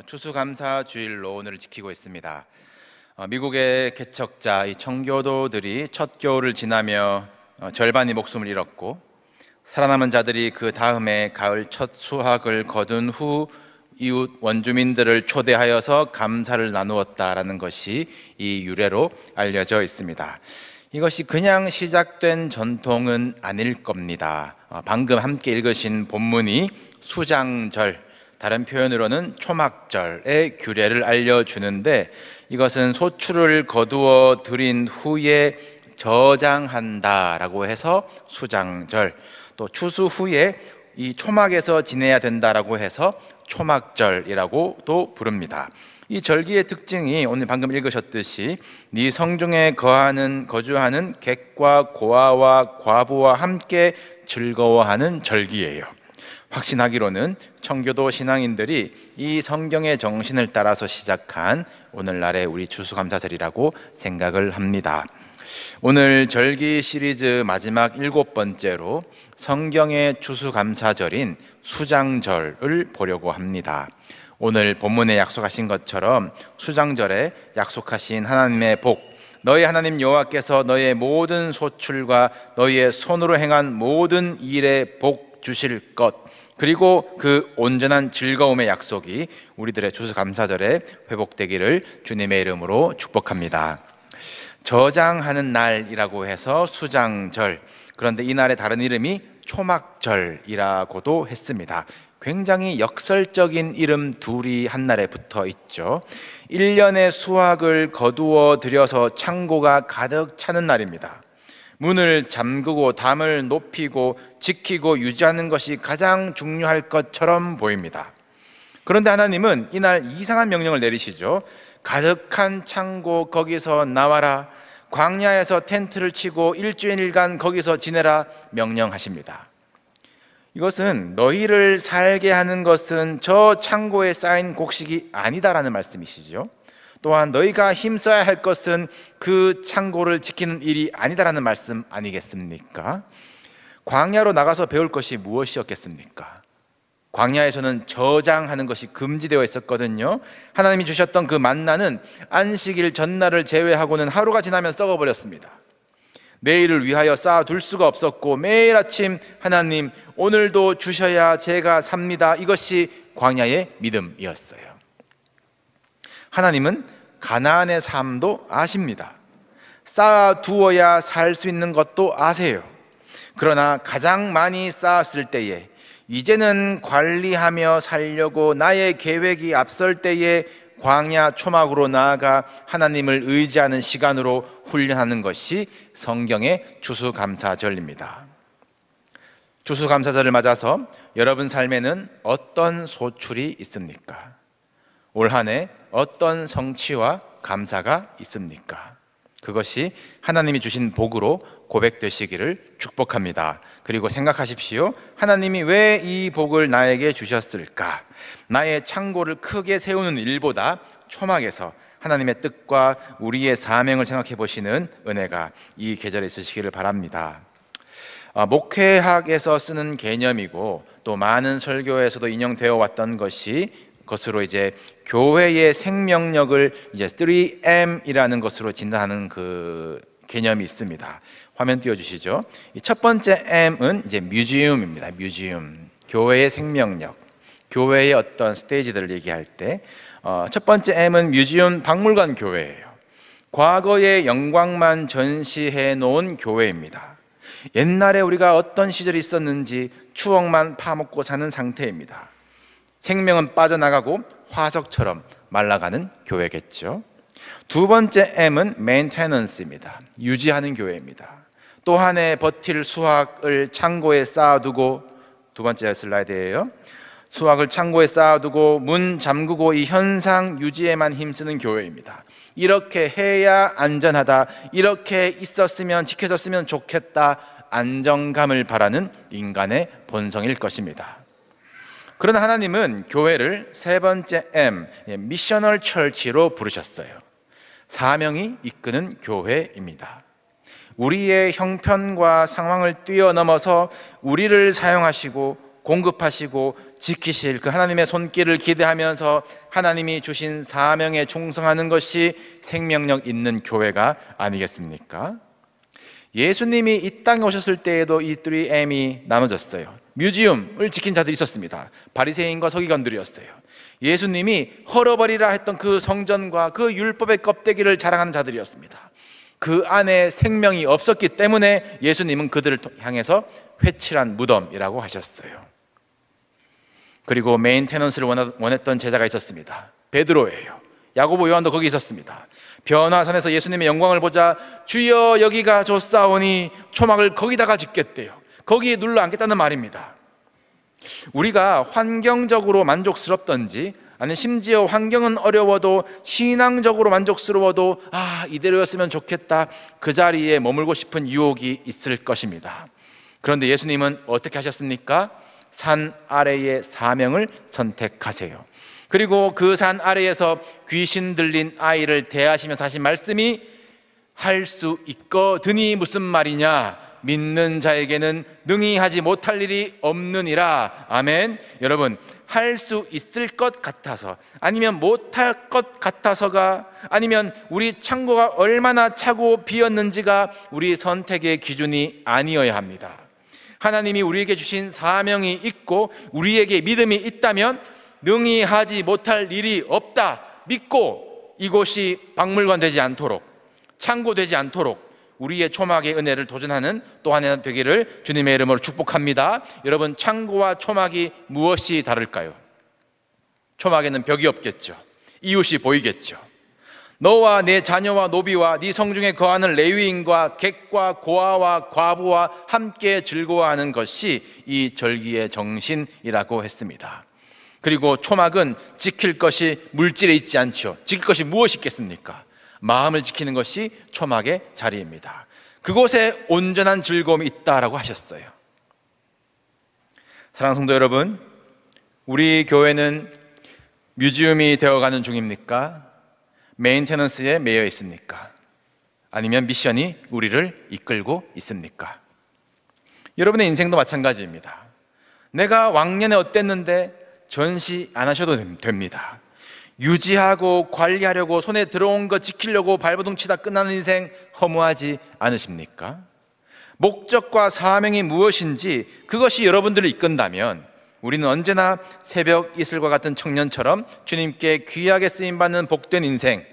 추수감사 주일로 오늘을 지키고 있습니다. 미국의 개척자 이 청교도들이 첫 겨울을 지나며 절반이 목숨을 잃었고, 살아남은 자들이 그 다음에 가을 첫 수확을 거둔 후 이웃 원주민들을 초대하여서 감사를 나누었다라는 것이 이 유래로 알려져 있습니다. 이것이 그냥 시작된 전통은 아닐 겁니다. 방금 함께 읽으신 본문이 수장절, 다른 표현으로는 초막절의 규례를 알려주는데, 이것은 소출을 거두어 들인 후에 저장한다라고 해서 수장절, 또 추수 후에 이 초막에서 지내야 된다라고 해서 초막절이라고도 부릅니다. 이 절기의 특징이 오늘 방금 읽으셨듯이 네 성중에 거주하는 객과 고아와 과부와 함께 즐거워하는 절기예요. 확신하기로는 청교도 신앙인들이 이 성경의 정신을 따라서 시작한 오늘날의 우리 추수감사절이라고 생각을 합니다. 오늘 절기 시리즈 마지막 7번째로 성경의 추수감사절인 수장절을 보려고 합니다. 오늘 본문에 약속하신 것처럼 수장절에 약속하신 하나님의 복, 너희 하나님 여호와께서 너희의 모든 소출과 너희의 손으로 행한 모든 일에 복 주실 것, 그리고 그 온전한 즐거움의 약속이 우리들의 추수감사절에 회복되기를 주님의 이름으로 축복합니다. 저장하는 날이라고 해서 수장절, 그런데 이 날의 다른 이름이 초막절이라고도 했습니다. 굉장히 역설적인 이름 둘이 한 날에 붙어 있죠. 1년의 수확을 거두어 들여서 창고가 가득 차는 날입니다. 문을 잠그고 담을 높이고 지키고 유지하는 것이 가장 중요할 것처럼 보입니다. 그런데 하나님은 이날 이상한 명령을 내리시죠. 가득한 창고 거기서 나와라, 광야에서 텐트를 치고 일주일간 거기서 지내라 명령하십니다. 이것은 너희를 살게 하는 것은 저 창고에 쌓인 곡식이 아니다라는 말씀이시죠. 또한 너희가 힘써야 할 것은 그 창고를 지키는 일이 아니다라는 말씀 아니겠습니까? 광야로 나가서 배울 것이 무엇이었겠습니까? 광야에서는 저장하는 것이 금지되어 있었거든요. 하나님이 주셨던 그 만나는 안식일 전날을 제외하고는 하루가 지나면 썩어버렸습니다. 내일을 위하여 쌓아둘 수가 없었고, 매일 아침 하나님 오늘도 주셔야 제가 삽니다, 이것이 광야의 믿음이었어요. 하나님은 가나안의 삶도 아십니다. 쌓아두어야 살 수 있는 것도 아세요. 그러나 가장 많이 쌓았을 때에, 이제는 관리하며 살려고 나의 계획이 앞설 때에 광야 초막으로 나아가 하나님을 의지하는 시간으로 훈련하는 것이 성경의 추수감사절입니다. 추수감사절을 맞아서 여러분 삶에는 어떤 소출이 있습니까? 올 한 해 어떤 성취와 감사가 있습니까? 그것이 하나님이 주신 복으로 고백되시기를 축복합니다. 그리고 생각하십시오. 하나님이 왜 이 복을 나에게 주셨을까? 나의 창고를 크게 세우는 일보다 초막에서 하나님의 뜻과 우리의 사명을 생각해 보시는 은혜가 이 계절에 있으시기를 바랍니다. 목회학에서 쓰는 개념이고, 또 많은 설교에서도 인용되어 왔던 것으로 이제 교회의 생명력을 이제 3M이라는 것으로 진단하는 그 개념이 있습니다. 화면 띄워주시죠. 첫 번째 M은 이제 뮤지엄입니다. 뮤지엄, 교회의 생명력, 교회의 어떤 스테이지들을 얘기할 때 첫 번째 M은 뮤지엄, 박물관 교회예요. 과거의 영광만 전시해 놓은 교회입니다. 옛날에 우리가 어떤 시절이 있었는지 추억만 파먹고 사는 상태입니다. 생명은 빠져나가고 화석처럼 말라가는 교회겠죠. 두 번째 M은 메인테넌스입니다. 유지하는 교회입니다. 또 한 해 버틸 수확을 창고에 쌓아두고, 두 번째 슬라이드예요. 수확을 창고에 쌓아두고 문 잠그고 이 현상 유지에만 힘쓰는 교회입니다. 이렇게 해야 안전하다, 이렇게 있었으면 지켜졌으면 좋겠다, 안정감을 바라는 인간의 본성일 것입니다. 그러나 하나님은 교회를 세 번째 M, 미셔널 철치로 부르셨어요. 사명이 이끄는 교회입니다. 우리의 형편과 상황을 뛰어넘어서 우리를 사용하시고 공급하시고 지키실 그 하나님의 손길을 기대하면서 하나님이 주신 사명에 충성하는 것이 생명력 있는 교회가 아니겠습니까? 예수님이 이 땅에 오셨을 때에도 이 3M이 나눠졌어요. 뮤지엄을 지킨 자들이 있었습니다. 바리새인과 서기관들이었어요. 예수님이 헐어버리라 했던 그 성전과 그 율법의 껍데기를 자랑하는 자들이었습니다. 그 안에 생명이 없었기 때문에 예수님은 그들을 향해서 회칠한 무덤이라고 하셨어요. 그리고 메인테넌스를 원했던 제자가 있었습니다. 베드로예요. 야고보, 요한도 거기 있었습니다. 변화산에서 예수님의 영광을 보자 주여 여기가 좋사오니 초막을 거기다가 짓겠대요. 거기에 눌러 앉겠다는 말입니다. 우리가 환경적으로 만족스럽던지 아니 심지어 환경은 어려워도 신앙적으로 만족스러워도 이대로였으면 좋겠다, 그 자리에 머물고 싶은 유혹이 있을 것입니다. 그런데 예수님은 어떻게 하셨습니까? 산 아래의 사명을 선택하세요. 그리고 그 산 아래에서 귀신 들린 아이를 대하시면서 하신 말씀이 할 수 있거든이 무슨 말이냐? 믿는 자에게는 능히 하지 못할 일이 없느니라. 아멘. 여러분, 할 수 있을 것 같아서 아니면 못할 것 같아서가 아니면 우리 창고가 얼마나 차고 비었는지가 우리 선택의 기준이 아니어야 합니다. 하나님이 우리에게 주신 사명이 있고 우리에게 믿음이 있다면 능히 하지 못할 일이 없다 믿고 이곳이 박물관 되지 않도록, 창고 되지 않도록 우리의 초막의 은혜를 도전하는 또 하나 되기를 주님의 이름으로 축복합니다. 여러분, 창고와 초막이 무엇이 다를까요? 초막에는 벽이 없겠죠. 이웃이 보이겠죠. 너와 내 자녀와 노비와 네 성중에 거하는 레위인과 객과 고아와 과부와 함께 즐거워하는 것이 이 절기의 정신이라고 했습니다. 그리고 초막은 지킬 것이 물질에 있지 않죠. 지킬 것이 무엇이 있겠습니까? 마음을 지키는 것이 초막의 자리입니다. 그곳에 온전한 즐거움이 있다라고 하셨어요. 사랑하는 성도 여러분, 우리 교회는 뮤지엄이 되어가는 중입니까? 메인테넌스에 매여 있습니까? 아니면 미션이 우리를 이끌고 있습니까? 여러분의 인생도 마찬가지입니다. 내가 왕년에 어땠는데 전시 안 하셔도 됩니다. 유지하고 관리하려고 손에 들어온 거 지키려고 발버둥 치다 끝나는 인생 허무하지 않으십니까? 목적과 사명이 무엇인지 그것이 여러분들을 이끈다면 우리는 언제나 새벽 이슬과 같은 청년처럼 주님께 귀하게 쓰임받는 복된 인생,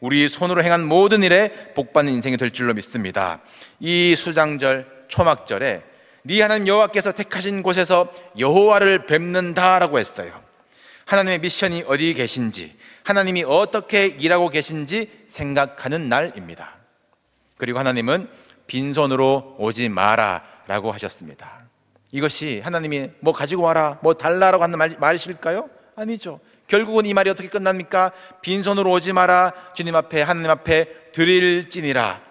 우리 손으로 행한 모든 일에 복받는 인생이 될 줄로 믿습니다. 이 수장절 초막절에 네 하나님 여호와께서 택하신 곳에서 여호와를 뵙는다라고 했어요. 하나님의 미션이 어디 계신지, 하나님이 어떻게 일하고 계신지 생각하는 날입니다. 그리고 하나님은 빈손으로 오지 마라 라고 하셨습니다. 이것이 하나님이 뭐 가지고 와라, 뭐 달라라고 하는 말이실까요? 아니죠. 결국은 이 말이 어떻게 끝납니까? 빈손으로 오지 마라, 주님 앞에, 하나님 앞에 드릴지니라.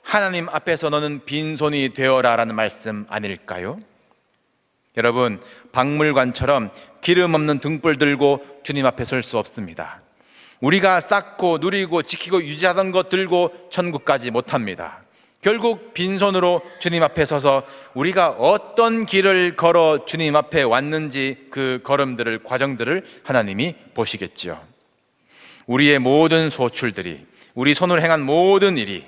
하나님 앞에서 너는 빈손이 되어라 라는 말씀 아닐까요? 여러분, 박물관처럼 기름 없는 등불 들고 주님 앞에 설 수 없습니다. 우리가 쌓고 누리고 지키고 유지하던 것 들고 천국까지 못합니다. 결국 빈손으로 주님 앞에 서서 우리가 어떤 길을 걸어 주님 앞에 왔는지 그 걸음들을, 과정들을 하나님이 보시겠죠. 우리의 모든 소출들이, 우리 손으로 행한 모든 일이,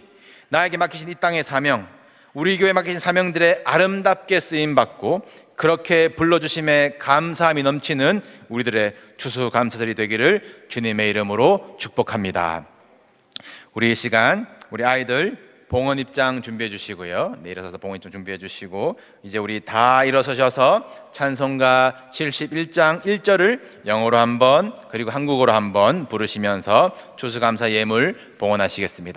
나에게 맡기신 이 땅의 사명, 우리 교회에 맡기신 사명들의 아름답게 쓰임받고 그렇게 불러주심에 감사함이 넘치는 우리들의 추수감사절이 되기를 주님의 이름으로 축복합니다. 우리 이 시간 우리 아이들 봉헌 입장 준비해 주시고요. 네, 일어서서 봉헌 입장 준비해 주시고 이제 우리 다 일어서셔서 찬송가 71장 1절을 영어로 한번 그리고 한국어로 한번 부르시면서 추수감사 예물 봉헌하시겠습니다.